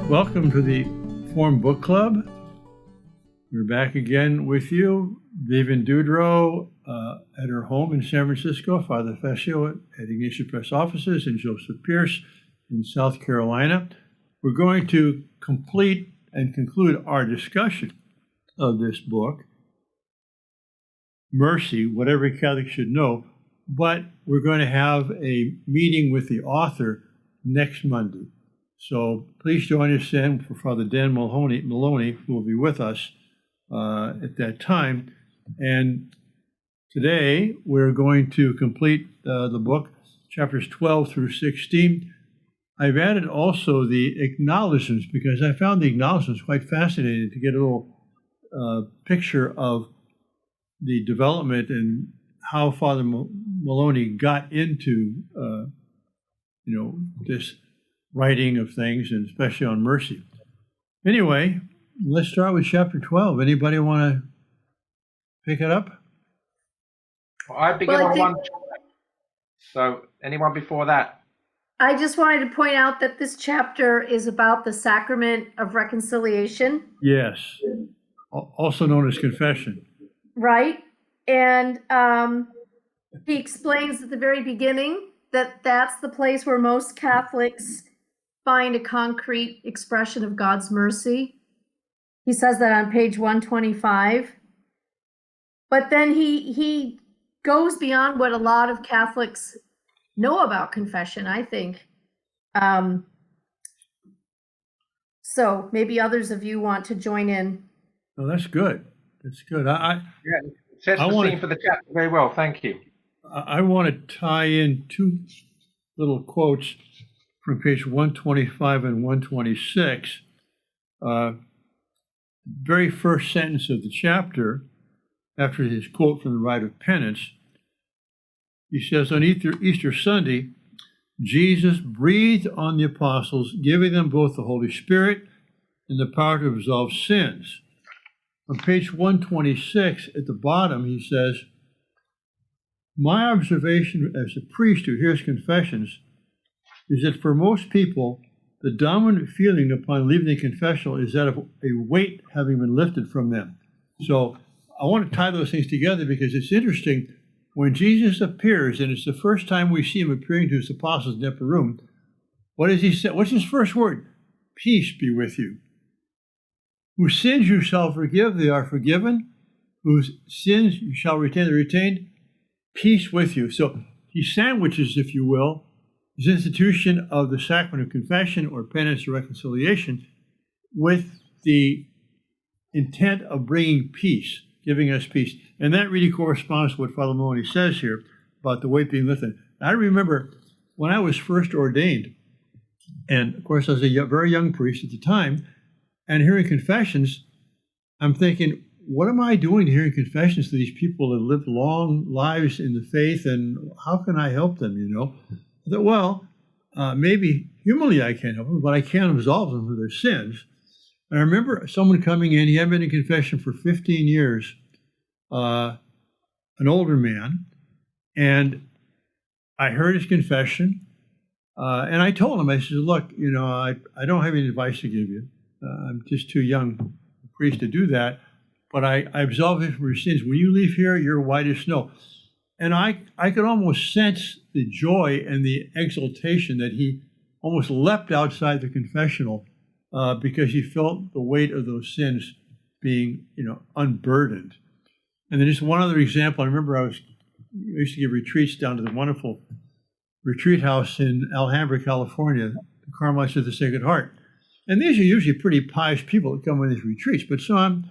Welcome to the Form Book Club. We're back again with you, Vivian Dudrow at her home in San Francisco, Father Fescio at Ignatius Press offices, and Joseph Pierce in South Carolina. We're going to complete and conclude our discussion of this book, Mercy, what every Catholic should know, but we're going to have a meeting with the author next Monday. So please join us then for Father Dan Moloney, who will be with us at that time. And today we're going to complete the book, chapters 12 through 16. I've added also the acknowledgments because I found the acknowledgments quite fascinating to get a little picture of the development and how Father Moloney got into, this writing of things, and especially on mercy. Anyway, let's start with chapter 12. Anybody want to pick it up? Well, I begin on one. So, anyone before that? I just wanted to point out that this chapter is about the Sacrament of Reconciliation. Yes, also known as confession. Right. And he explains at the very beginning that that's the place where most Catholics find a concrete expression of God's mercy. He says that on page 125. But then he goes beyond what a lot of Catholics know about confession, I think. So maybe others of you want to join in. Oh, that's good. That's good. Yeah, it sets the scene for the chapter very well. Thank you. I want to tie in two little quotes from page 125 and 126. Very first sentence of the chapter, after his quote from the Rite of Penance, he says, on Easter Sunday, Jesus breathed on the apostles, giving them both the Holy Spirit and the power to absolve sins. On page 126, at the bottom, he says, my observation as a priest who hears confessions is that for most people, the dominant feeling upon leaving the confessional is that of a weight having been lifted from them. So I want to tie those things together because it's interesting. When Jesus appears, and it's the first time we see him appearing to his apostles in the upper room, what does he say? What's his first word? Peace be with you. Whose sins you shall forgive, they are forgiven. Whose sins you shall retain, they are retained. Peace with you. So he sandwiches, if you will, his institution of the sacrament of confession or penance or reconciliation with the intent of bringing peace, giving us peace. And that really corresponds to what Father Moloney says here about the weight being lifted. I remember when I was first ordained, and of course I was a very young priest at the time, and hearing confessions, I'm thinking, what am I doing to hearing confessions to these people that lived long lives in the faith, and how can I help them, I thought, well, maybe humanly I can't help them, but I can absolve them of their sins. And I remember someone coming in, he had been in confession for 15 years, an older man, and I heard his confession, and I told him, I said, look, I don't have any advice to give you. I'm just too young a priest to do that, but I absolve you from your sins. When you leave here, you're white as snow. And I could almost sense the joy and the exultation that he almost leapt outside the confessional because he felt the weight of those sins being, unburdened. And then just one other example, I remember I used to give retreats down to the wonderful retreat house in Alhambra, California, the Carmelites of the Sacred Heart. And these are usually pretty pious people that come on these retreats. But so I'm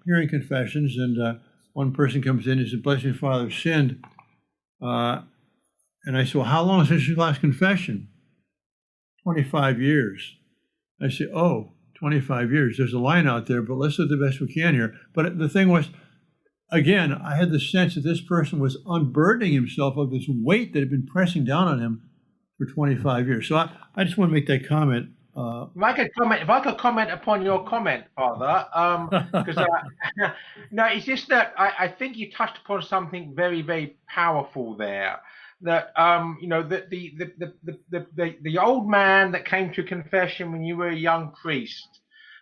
hearing confessions, and one person comes in and says, bless you, Father, I've sinned. And I said, well, how long since your last confession? 25 years. I said, 25 years. There's a line out there, but let's do the best we can here. But the thing was, again, I had the sense that this person was unburdening himself of this weight that had been pressing down on him for 25 years. So I just want to make that comment. If I could comment upon your comment, Father, because no, it's just that I think you touched upon something very, very powerful there. that the old man that came to confession when you were a young priest,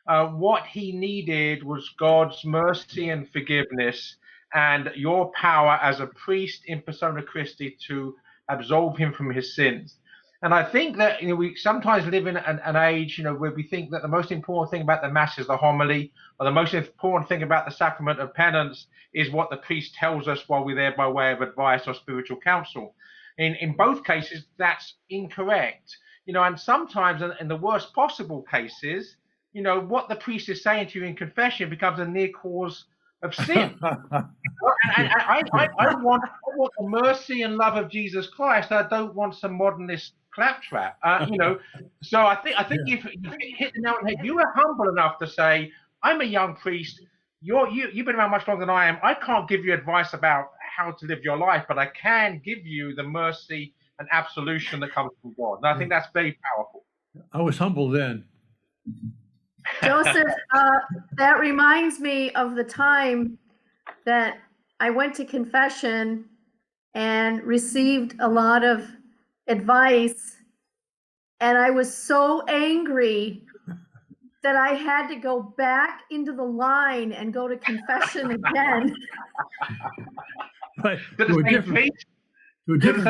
what he needed was God's mercy and forgiveness, and your power as a priest in persona Christi to absolve him from his sins. And I think that we sometimes live in an age where we think that the most important thing about the Mass is the homily, or the most important thing about the sacrament of penance is what the priest tells us while we're there by way of advice or spiritual counsel. In both cases, that's incorrect. And sometimes in the worst possible cases, what the priest is saying to you in confession becomes a near cause of sin. And I want the mercy and love of Jesus Christ. I don't want some modernist claptrap. So I think you've hit the nail on the head. You were humble enough to say, I'm a young priest. You've been around much longer than I am. I can't give you advice about how to live your life, but I can give you the mercy and absolution that comes from God. And I think that's very powerful. I was humble then. Joseph, that reminds me of the time that I went to confession and received a lot of advice, and I was so angry that I had to go back into the line and go to confession again. Right. To a different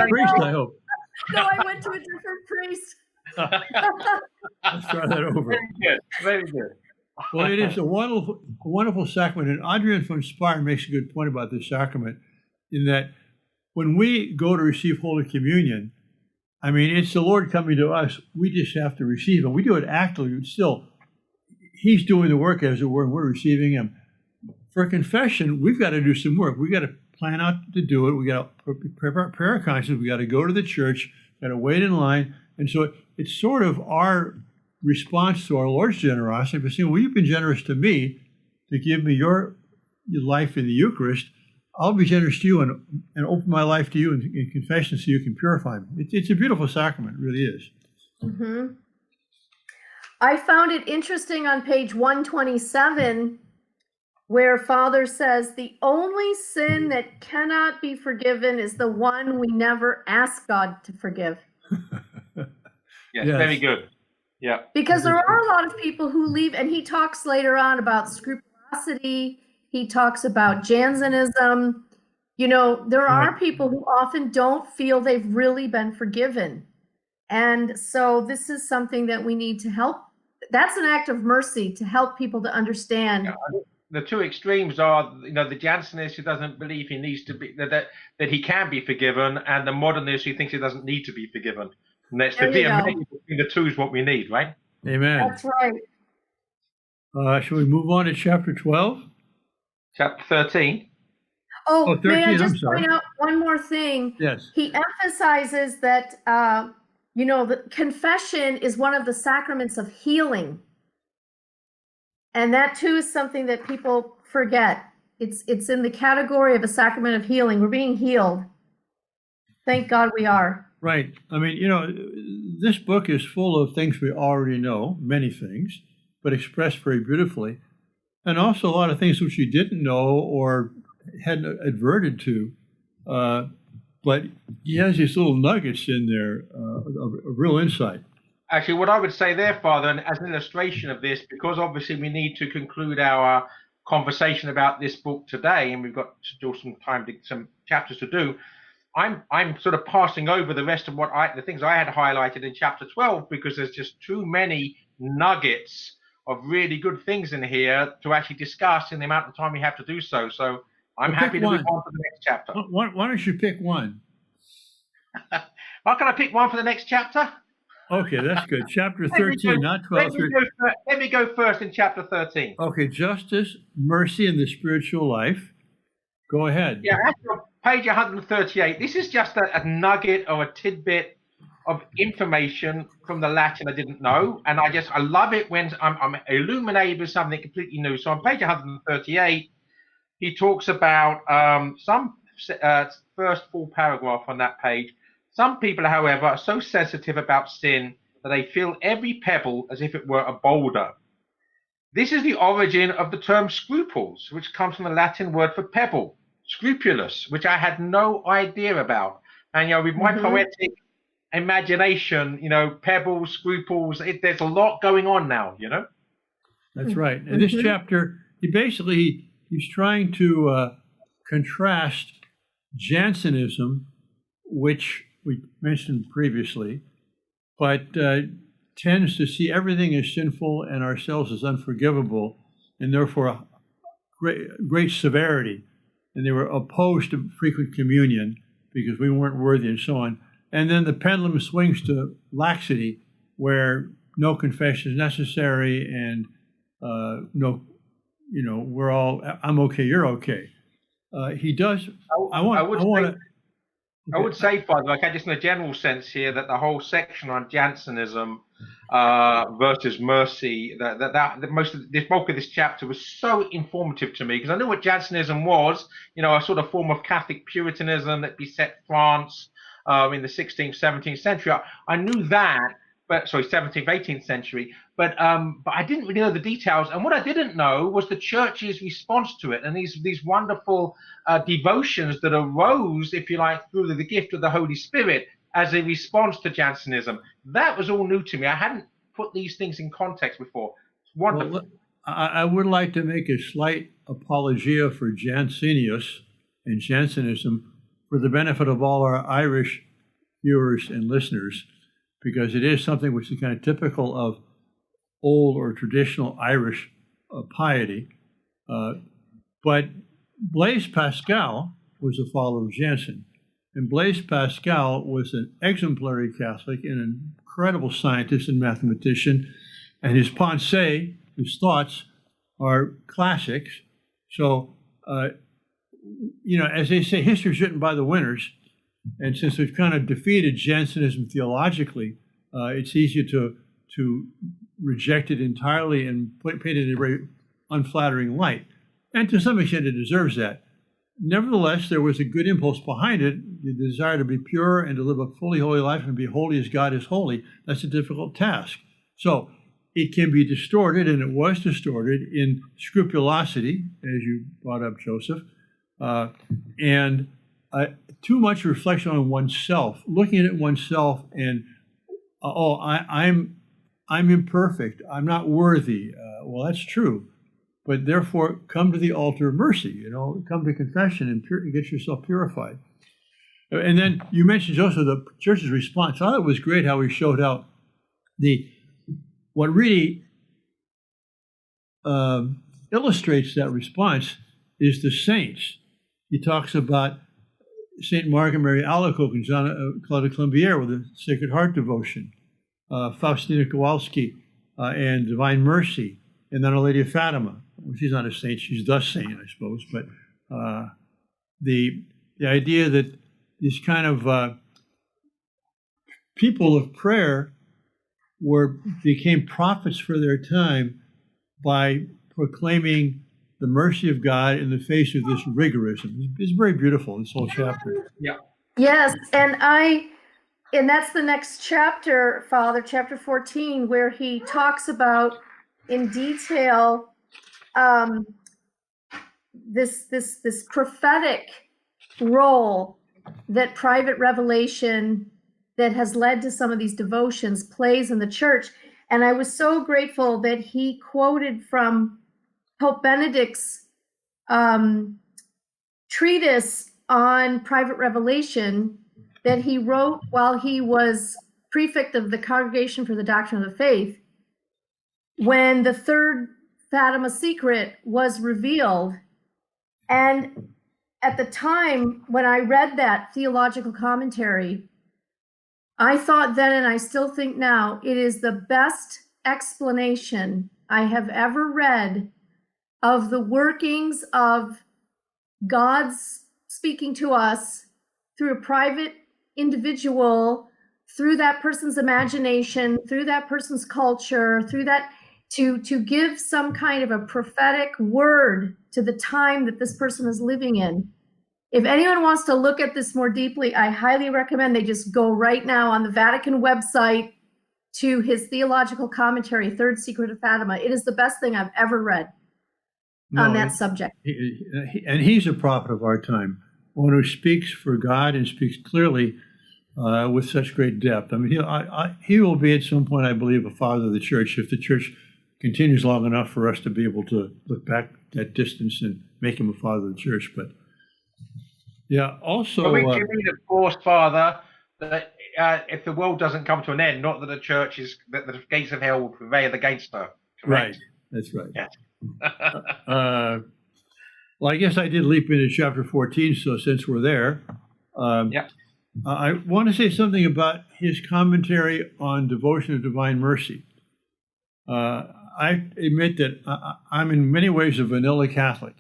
priest, I hope. No, I went to a different priest. Let's try that over. Very good. Very good. Well, it is a wonderful sacrament. And Adrian von Spire makes a good point about this sacrament, in that when we go to receive Holy Communion, I mean, it's the Lord coming to us. We just have to receive Him. We do it actively, but still, He's doing the work, as it were, and we're receiving Him. For confession, we've got to do some work. We've got to plan out to do it. We got to prepare prayer conscience. We got to go to the church. Got to wait in line. And so it's sort of our response to our Lord's generosity, but saying, well, you've been generous to me to give me your life in the Eucharist. I'll be generous to you and open my life to you in confession so you can purify me. It's a beautiful sacrament, it really is. Mm-hmm. I found it interesting on page 127, where Father says, the only sin that cannot be forgiven is the one we never ask God to forgive. Yes, very good. Yeah. Because there are a lot of people who leave, and he talks later on about scrupulosity. He talks about Jansenism. There are people who often don't feel they've really been forgiven. And so this is something that we need to help. That's an act of mercy to help people to understand. Yeah, the two extremes are, the Jansenist who doesn't believe he needs to be, that he can be forgiven, and the modernist who thinks he doesn't need to be forgiven. And that's the between the two is what we need, right? Amen. That's right. Shall we move on to chapter 12? Chapter 13. Oh, 13, may I just point out one more thing? Yes. He emphasizes that, the confession is one of the sacraments of healing. And that too is something that people forget. It's in the category of a sacrament of healing. We're being healed. Thank God we are. Right. I mean, this book is full of things we already know, many things, but expressed very beautifully. And also a lot of things which you didn't know or hadn't adverted to. But he has these little nuggets in there of real insight. Actually, what I would say there, Father, and as an illustration of this, because obviously we need to conclude our conversation about this book today, and we've got still some chapters to do, I'm sort of passing over the rest of the things I had highlighted in chapter 12, because there's just too many nuggets of really good things in here to actually discuss in the amount of time we have to do so. So I'm happy to move on to the next chapter. Why don't you pick one? Well, can I pick one for the next chapter? Okay, that's good. Chapter 13, not 12. Let me go first in chapter 13. Okay, justice, mercy, and the spiritual life. Go ahead. Yeah, that's on page 138. This is just a nugget or a tidbit of information from the Latin I didn't know. And I love it when I'm illuminated with something completely new. So on page 138, he talks about some first full paragraph on that page. Some people, however, are so sensitive about sin that they feel every pebble as if it were a boulder. This is the origin of the term scruples, which comes from the Latin word for pebble, scrupulus, which I had no idea about. And with my Mhm. poetic imagination, pebbles, scruples, there's a lot going on now. That's right. And this chapter, he's trying to contrast Jansenism, which we mentioned previously, but tends to see everything as sinful and ourselves as unforgivable, and therefore great severity. And they were opposed to frequent communion because we weren't worthy and so on. And then the pendulum swings to laxity, where no confession is necessary, and we're all, I'm okay, you're okay. He does. I would say, Father, like just in a general sense here, that the whole section on Jansenism versus mercy, the bulk of this chapter was so informative to me, because I knew what Jansenism was, a sort of form of Catholic Puritanism that beset France in the 16th, 17th century. I knew that, but 17th, 18th century, but I didn't really know the details. And what I didn't know was the church's response to it, and these wonderful devotions that arose, if you like, through the gift of the Holy Spirit as a response to Jansenism. That was all new to me. I hadn't put these things in context before. It's wonderful. Well, I would like to make a slight apologia for Jansenius and Jansenism for the benefit of all our Irish viewers and listeners, because it is something which is kind of typical of old or traditional Irish piety. But Blaise Pascal was a follower of Jansen. And Blaise Pascal was an exemplary Catholic and an incredible scientist and mathematician. And his pensées, his thoughts, are classics. So, as they say, history is written by the winners. And since we've kind of defeated Jansenism theologically, it's easier to reject it entirely and paint it in a very unflattering light. And to some extent, it deserves that. Nevertheless, there was a good impulse behind it, the desire to be pure and to live a fully holy life and be holy as God is holy. That's a difficult task. So it can be distorted, and it was distorted in scrupulosity, as you brought up, Joseph, and too much reflection on oneself, looking at oneself and, I'm imperfect, I'm not worthy. Well, that's true. But therefore, come to the altar of mercy, come to confession and get yourself purified. And then you mentioned, Joseph, the church's response. I thought it was great how he showed out what really illustrates that response is the saints. He talks about St. Mark and Mary Alacoque and John Claude Colombier with the Sacred Heart devotion, Faustina Kowalski and Divine Mercy, and then Our Lady of Fatima. Well, she's not a saint, she's the saint, I suppose. But the idea that these kind of people of prayer became prophets for their time by proclaiming the mercy of God in the face of this rigorism. It's very beautiful, this whole chapter. Yeah. Yes, and that's the next chapter, Father, chapter 14, where he talks about in detail this prophetic role that private revelation that has led to some of these devotions plays in the church. And I was so grateful that he quoted from Pope Benedict's treatise on private revelation that he wrote while he was prefect of the Congregation for the Doctrine of the Faith, when the third Fatima secret was revealed. And at the time when I read that theological commentary, I thought then, and I still think now, it is the best explanation I have ever read of the workings of God's speaking to us through a private individual, through that person's imagination, through that person's culture, through that, to give some kind of a prophetic word to the time that this person is living in. If anyone wants to look at this more deeply, I highly recommend they just go right now on the Vatican website to his theological commentary, Third Secret of Fatima. It is the best thing I've ever read on that subject. And he's a prophet of our time, one who speaks for God and speaks clearly with such great depth. I mean, he will be at some point, I believe, a father of the church if the church continues long enough for us to be able to look back that distance and make him a father of the church. But yeah, also, But we do need, of course, Father, that if the world doesn't come to an end, not that the church is, that the gates of hell will prevail against her. Correct? right? That's right. Yes. Well, I guess I did leap into chapter 14, so since we're there, Yeah. I want to say something about his commentary on devotion of divine mercy. I admit that I'm in many ways a vanilla Catholic.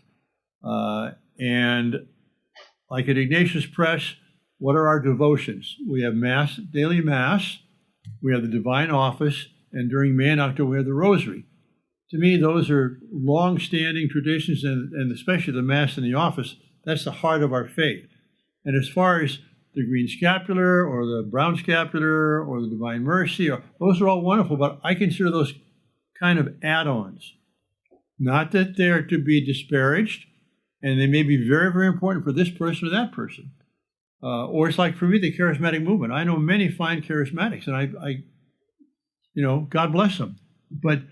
And like at Ignatius Press, what are our devotions? We have Mass, daily Mass, we have the Divine Office, and during May and October, we have the Rosary. To me, those are long-standing traditions, and especially the Mass and the Office, that's the heart of our faith. And as far as the green scapular or the brown scapular or the Divine Mercy, those are all wonderful, but I consider those kind of add-ons. Not that they're to be disparaged, and they may be very, very important for this person or that person. Or it's like for me, the charismatic movement. I know many fine charismatics, and I God bless them. But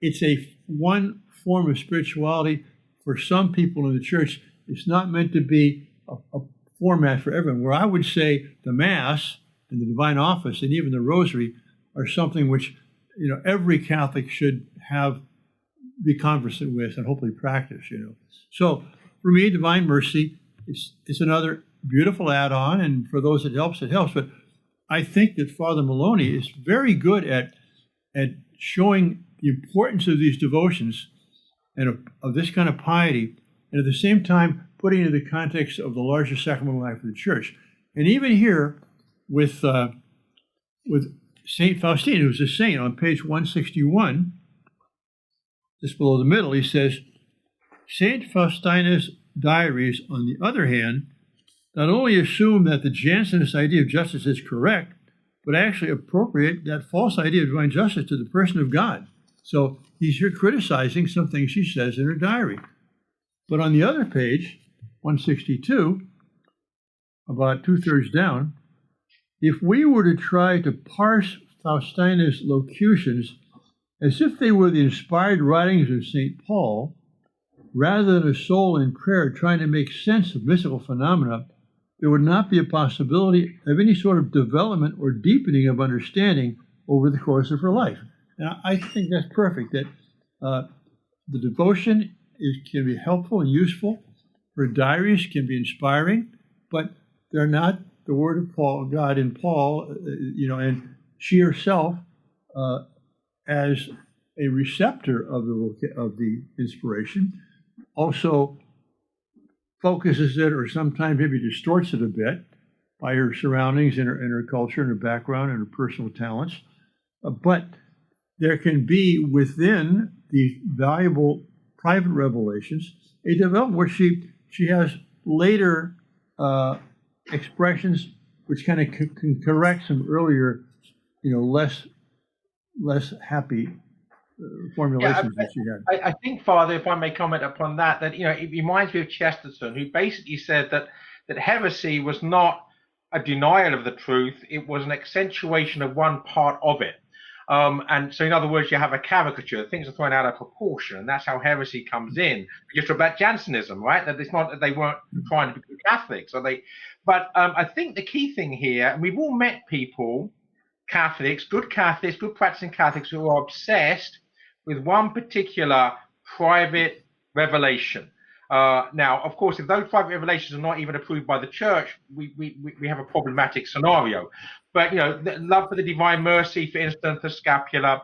it's one form of spirituality for some people in the church. It's not meant to be a format for everyone. Where I would say the Mass and the Divine Office and even the Rosary are something which every Catholic should be conversant with and hopefully practice. So for me, Divine Mercy is another beautiful add-on, and for those it helps, it helps. But I think that Father Moloney is very good at showing the importance of these devotions and of this kind of piety, and at the same time putting it in the context of the larger sacramental life of the church. And even here with Saint Faustina, who's a saint, on page 161, just below the middle, he says, Saint Faustina's diaries, on the other hand, not only assume that the Jansenist idea of justice is correct, but actually appropriate that false idea of divine justice to the person of God. So he's here criticizing some things she says in her diary. But on the other page, 162, about 2/3 down, if we were to try to parse Faustina's locutions as if they were the inspired writings of St. Paul, rather than a soul in prayer trying to make sense of mystical phenomena, there would not be a possibility of any sort of development or deepening of understanding over the course of her life. And I think that's perfect, that the devotion can be helpful and useful. Her diaries can be inspiring, but they're not the word of God in Paul, and she herself, as a receptor of the inspiration, also focuses it, or sometimes maybe distorts it a bit by her surroundings and her culture and her background and her personal talents. But there can be within these valuable private revelations a development where she has later expressions which kind of can correct some earlier, less happy formulations that she had. I think, Father, if I may comment upon that, it reminds me of Chesterton, who basically said that heresy was not a denial of the truth; it was an accentuation of one part of it. And so, in other words, you have a caricature; things are thrown out of proportion, and that's how heresy comes in. Just about Jansenism, right? That it's not that they weren't trying to be Catholics, or they. But I think the key thing here, and we've all met people, Catholics, good practicing Catholics, who are obsessed with one particular private revelation. Now, of course, if those private revelations are not even approved by the church, we have a problematic scenario. But, the love for the Divine Mercy, for instance, the scapular,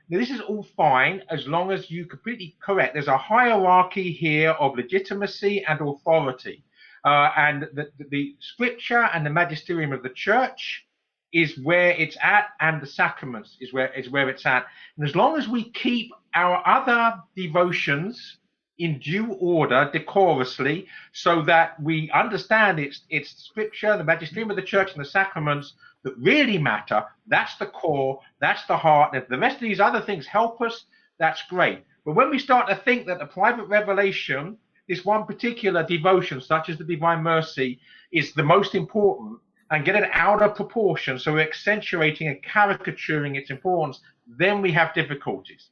this is all fine as long as you completely correct. There's a hierarchy here of legitimacy and authority. And the scripture and the magisterium of the church is where it's at, and the sacraments is where it's at. And as long as we keep our other devotions in due order, decorously, so that we understand it's scripture, the magisterium of the church, and the sacraments that really matter, that's the core, that's the heart. And if the rest of these other things help us, that's great. But when we start to think that the private revelation, this one particular devotion, such as the Divine Mercy, is the most important, and get it out of proportion, so we're accentuating and caricaturing its importance, then we have difficulties.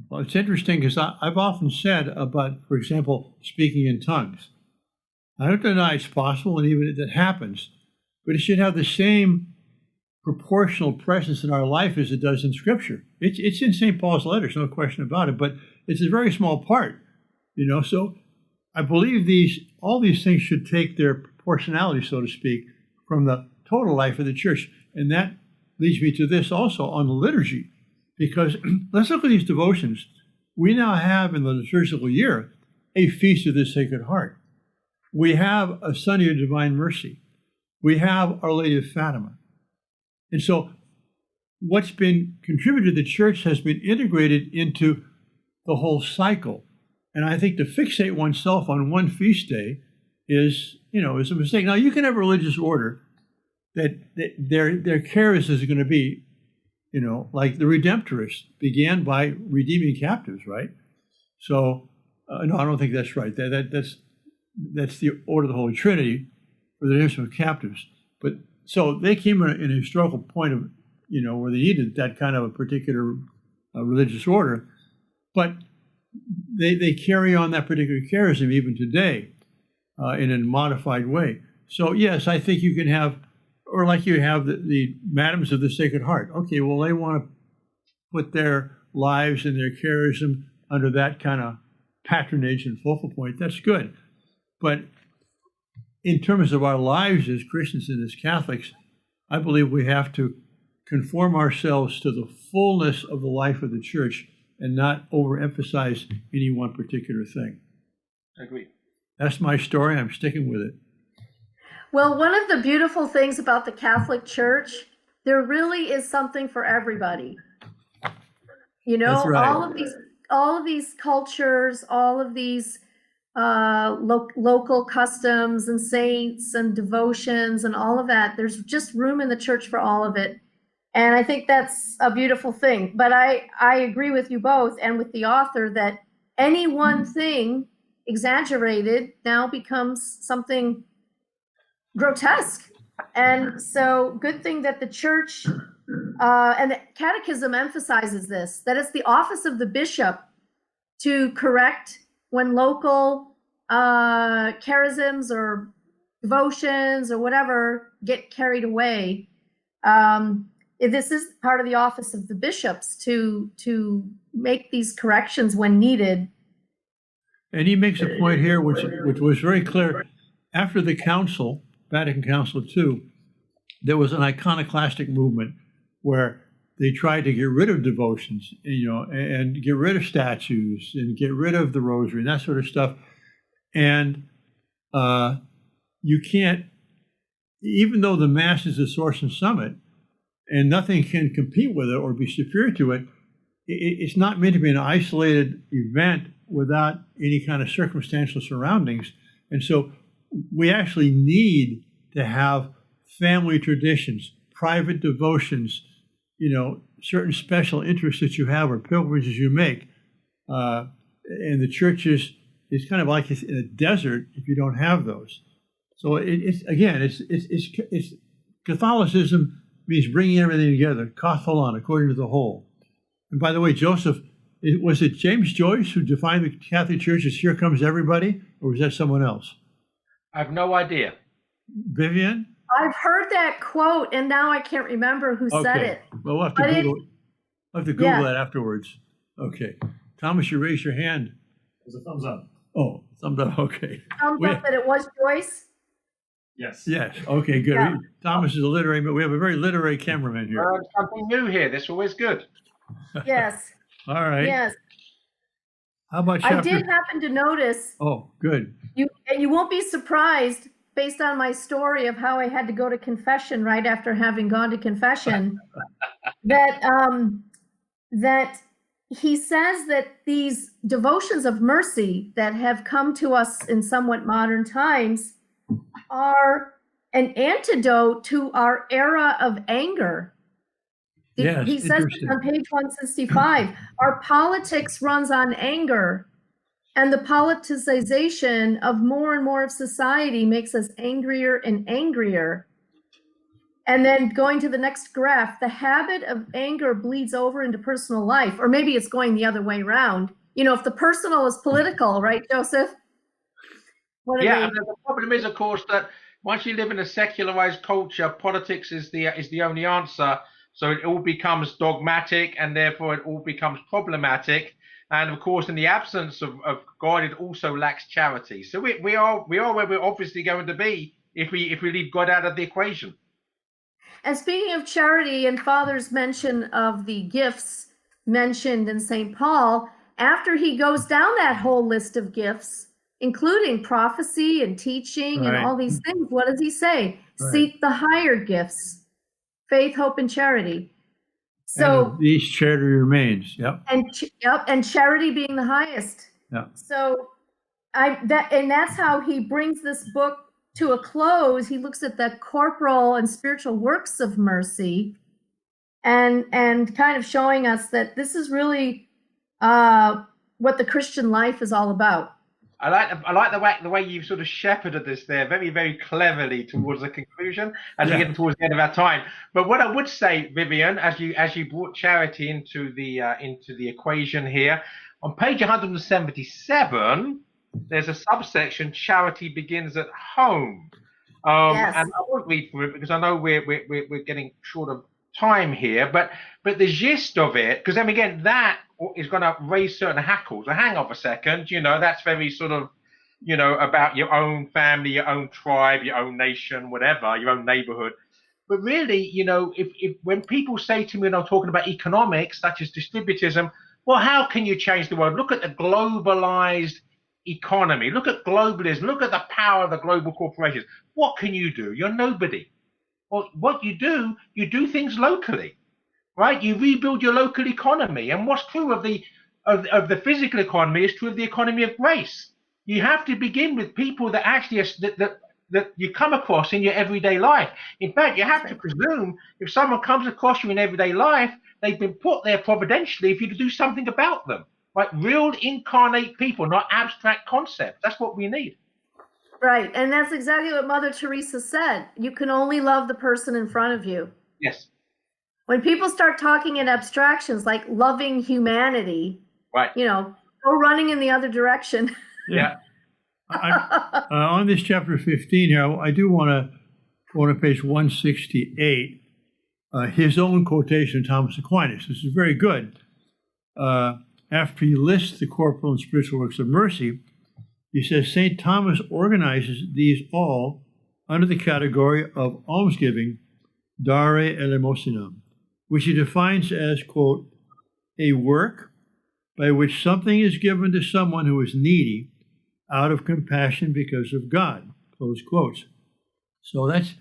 Well, it's interesting because I've often said about, for example, speaking in tongues. I don't deny it's possible, and even it happens, but it should have the same proportional presence in our life as it does in Scripture. It's in St. Paul's letters, no question about it, but it's a very small part, So I believe all these things should take their proportionality, so to speak, from the total life of the church. And that leads me to this also on the liturgy, because let's look at these devotions. We now have in the liturgical year a Feast of the Sacred Heart. We have a Sunday of Divine Mercy. We have Our Lady of Fatima. And so what's been contributed to the church has been integrated into the whole cycle. And I think to fixate oneself on one feast day is a mistake. Now, you can have a religious order that their charis is going to be, like the Redemptorists began by redeeming captives, right? So, no, I don't think that's right. That's the order of the Holy Trinity for the redemption of captives. But so they came in a historical point of, where they needed that kind of a particular religious order, but they carry on that particular charism even today in a modified way. So yes, I think you can have, or like you have the Madams of the Sacred Heart. Okay, well, they want to put their lives and their charism under that kind of patronage and focal point. That's good. But in terms of our lives as Christians and as Catholics, I believe we have to conform ourselves to the fullness of the life of the church and not overemphasize any one particular thing. I agree. That's my story. I'm sticking with it. Well, one of the beautiful things about the Catholic Church, there really is something for everybody. That's right. all of these cultures, all of these local customs and saints and devotions and all of that. There's just room in the church for all of it. And I think that's a beautiful thing. But I agree with you both and with the author that any one thing exaggerated now becomes something grotesque. And so good thing that the church and the catechism emphasizes this, that it's the office of the bishop to correct when local charisms or devotions or whatever get carried away. This is part of the office of the bishops to make these corrections when needed. And he makes a point here, which was very clear. After the council, Vatican Council II, there was an iconoclastic movement where they tried to get rid of devotions, and get rid of statues and get rid of the rosary and that sort of stuff. And you can't, even though the Mass is the source and summit, and nothing can compete with it or be superior to it, it's not meant to be an isolated event without any kind of circumstantial surroundings. And so we actually need to have family traditions, private devotions, certain special interests that you have or pilgrimages you make. And the church is kind of like in a desert if you don't have those. So it's Catholicism means bringing everything together, katholos, according to the whole. And by the way, Joseph, was it James Joyce who defined the Catholic Church as "here comes everybody," or was that someone else? I have no idea. Vivian? I've heard that quote, and now I can't remember who said it. Well, we'll have to Google that afterwards. Okay. Thomas, you raised your hand. It was a thumbs up. Oh, thumbs up. Okay. Thumbs up that it was Joyce? Yes. Yes. Okay, good. Yeah. Thomas is a literary, but we have a very literary cameraman here. Something new here. That's always good. Yes. All right. Yes. How about I did happen to notice. Oh, good. You won't be surprised based on my story of how I had to go to confession right after having gone to confession, that he says that these devotions of mercy that have come to us in somewhat modern times are an antidote to our era of anger. Yes, he says it on page 165. Our politics runs on anger, and the politicization of more and more of society makes us angrier and angrier. And then going to the next graph, the habit of anger bleeds over into personal life, or maybe it's going the other way around. You know, if the personal is political, right, Joseph? Yeah, and the problem is, of course, that once you live in a secularized culture, politics is the only answer. So it all becomes dogmatic, and therefore it all becomes problematic. And of course, in the absence of God, it also lacks charity. So we are where we're obviously going to be if we leave God out of the equation. And speaking of charity and Father's mention of the gifts mentioned in St. Paul, after he goes down that whole list of gifts, including prophecy and teaching and all these things, what does he say? Right. Seek the higher gifts, faith, hope, and charity. So and these charity remains. Yep. And charity being the highest. Yeah. So that's how he brings this book to a close. He looks at the corporal and spiritual works of mercy, and kind of showing us that this is really what the Christian life is all about. I like the way you've sort of shepherded this there very, very cleverly towards the conclusion as we're getting towards the end of our time. But what I would say, Vivian, as you brought charity into the equation here, on page 177, there's a subsection, charity begins at home. Yes. And I won't read through it because I know we're getting short of time here, but the gist of it, because then again, that is going to raise certain hackles. So hang on a second, that's very sort of, about your own family, your own tribe, your own nation, whatever, your own neighborhood. But really, if when people say to me when I'm talking about economics, such as distributism, well, how can you change the world? Look at the globalized economy. Look at globalism. Look at the power of the global corporations. What can you do? You're nobody. Well, what you do things locally, right? You rebuild your local economy. And what's true of the physical economy is true of the economy of grace. You have to begin with people that actually that you come across in your everyday life. In fact, you have to presume if someone comes across you in everyday life, they've been put there providentially for you to do something about them. Like real incarnate people, not abstract concepts. That's what we need. Right. And that's exactly what Mother Teresa said. You can only love the person in front of you. Yes. When people start talking in abstractions like loving humanity, right, go running in the other direction. Yeah. On this chapter 15 here, I do want to go to page 168, his own quotation of Thomas Aquinas. This is very good. After he lists the corporal and spiritual works of mercy, he says, St. Thomas organizes these all under the category of almsgiving, dare eleemosynam, which he defines as, quote, a work by which something is given to someone who is needy out of compassion because of God, close quotes. So that's,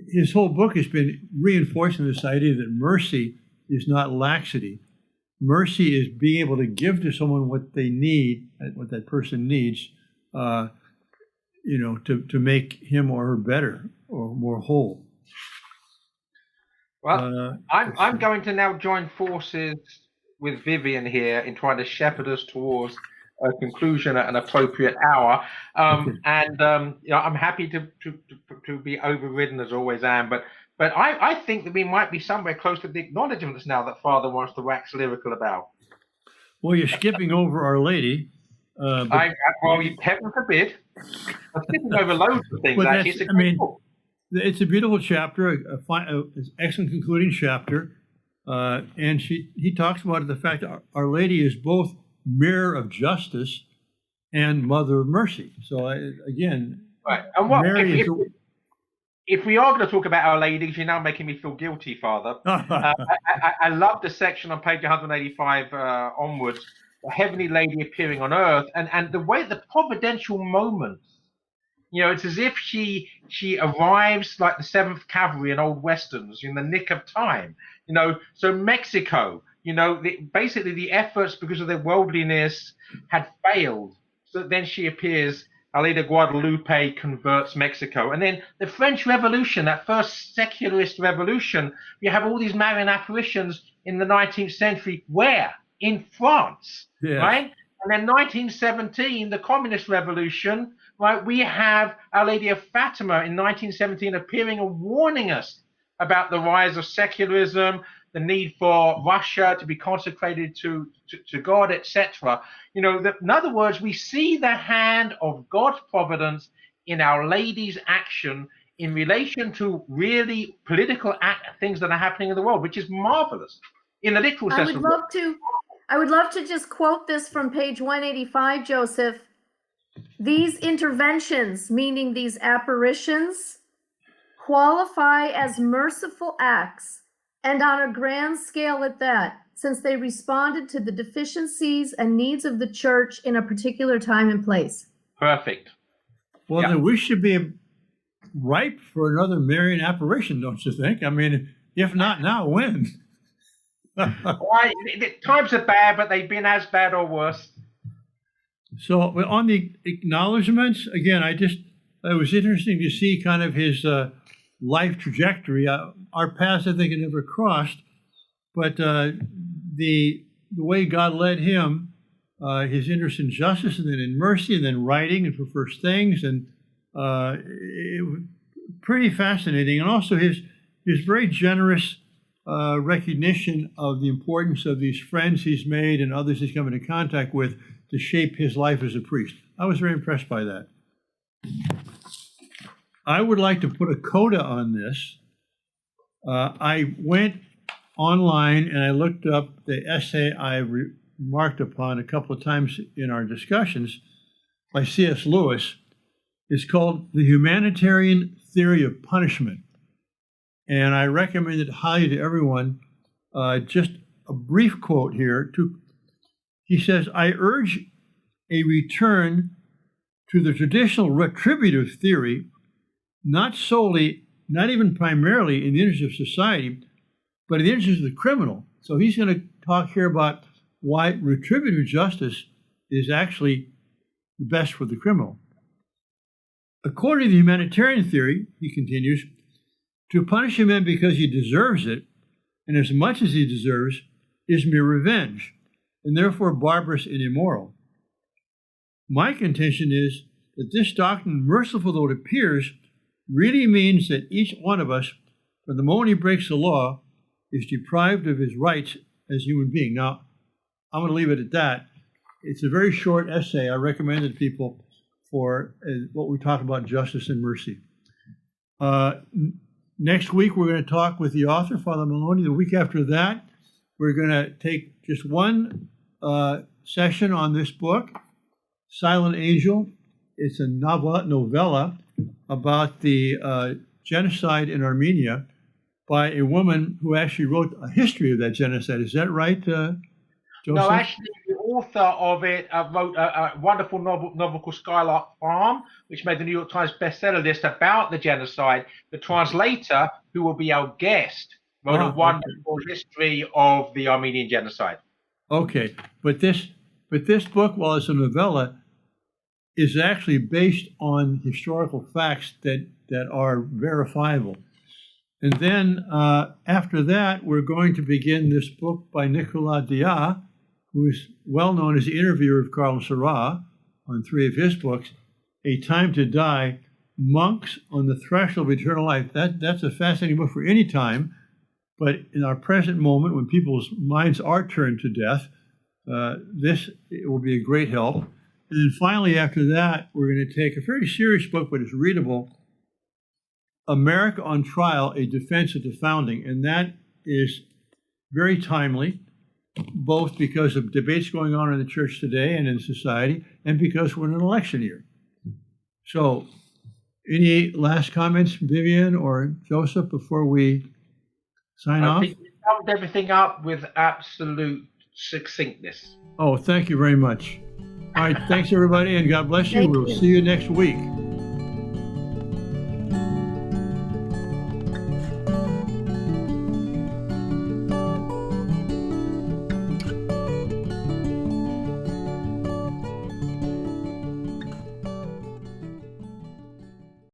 his whole book has been reinforcing this idea that mercy is not laxity. Mercy is being able to give to someone what they need, what that person needs, to make him or her better or more whole. Well, I'm going to now join forces with Vivian here in trying to shepherd us towards a conclusion at an appropriate hour. And I'm happy to be overridden as always am, but I think that we might be somewhere close to the acknowledgments now that Father wants to wax lyrical about. Well, you're skipping over Our Lady. Heaven forbid. I'm skipping over loads of things, actually. It's a beautiful chapter, an excellent concluding chapter. And he talks about the fact that Our Lady is both mirror of justice and mother of mercy. So, again, right. And what, if we are going to talk about Our Lady, you're now making me feel guilty, Father. I love the section on page 185 onwards, the Heavenly Lady appearing on earth, and the way the providential moments, it's as if she arrives like the 7th Cavalry in old westerns in the nick of time. So Mexico, basically the efforts because of their worldliness had failed. So then she appears. Alida Guadalupe converts Mexico. And then the French Revolution, that first secularist revolution, you have all these Marian apparitions in the 19th century. Where? In France, right? And then 1917, the Communist Revolution, right? We have Our Lady of Fatima in 1917 appearing and warning us about the rise of secularism, the need for Russia to be consecrated to God, etc. In other words, we see the hand of God's providence in Our Lady's action in relation to really political things that are happening in the world, which is marvelous in the literal sense. I would love to just quote this from page 185, Joseph. These interventions, meaning these apparitions, qualify as merciful acts, and on a grand scale at that, since they responded to the deficiencies and needs of the church in a particular time and place. Perfect. Well, then we should be ripe for another Marian apparition, don't you think? I mean, if not now, when? Times are bad, but they've been as bad or worse. So on the acknowledgments, again, it was interesting to see kind of his life trajectory. Our paths, I think, had never crossed, but the way God led him, his interest in justice and then in mercy and then writing and for first things, and it was pretty fascinating. And also his very generous recognition of the importance of these friends he's made and others he's come into contact with to shape his life as a priest. I was very impressed by that. I would like to put a coda on this. I went online and I looked up the essay I remarked upon a couple of times in our discussions by C.S. Lewis. It's called The Humanitarian Theory of Punishment. And I recommend it highly to everyone. Just a brief quote here. He says, I urge a return to the traditional retributive theory, not solely, not even primarily in the interest of society, but in the interest of the criminal. So he's going to talk here about why retributive justice is actually the best for the criminal. According to the humanitarian theory, he continues, to punish a man because he deserves it, and as much as he deserves, is mere revenge, and therefore barbarous and immoral. My contention is that this doctrine, merciful though it appears, really means that each one of us, from the moment he breaks the law, is deprived of his rights as a human being. Now, I'm going to leave it at that. It's a very short essay. I recommend it to people for what we talk about, justice and mercy. Next week, we're going to talk with the author, Father Moloney. The week after that, we're going to take just one session on this book, Silent Angel. It's a novella about the genocide in Armenia by a woman who actually wrote a history of that genocide. Is that right, Joseph? No, actually, the author of it wrote a wonderful novel called Skylark Farm, which made the New York Times bestseller list about the genocide. The translator, who will be our guest, wrote a wonderful history of the Armenian genocide. Okay, but this book, while it's a novella, is actually based on historical facts that are verifiable. And then after that, we're going to begin this book by Nicolas Dia, who is well known as the interviewer of Karl Seurat on 3 of his books, A Time to Die, Monks on the Threshold of Eternal Life. That's a fascinating book for any time, but in our present moment, when people's minds are turned to death, this will be a great help. And then finally, after that, we're going to take a very serious book, but it's readable, America on Trial, A Defense of the Founding. And that is very timely, both because of debates going on in the church today and in society, and because we're in an election year. So, any last comments, Vivian or Joseph, before we sign off? I think we summed everything up with absolute succinctness. Oh, thank you very much. All right, thanks everybody, and God bless you. We'll see you next week.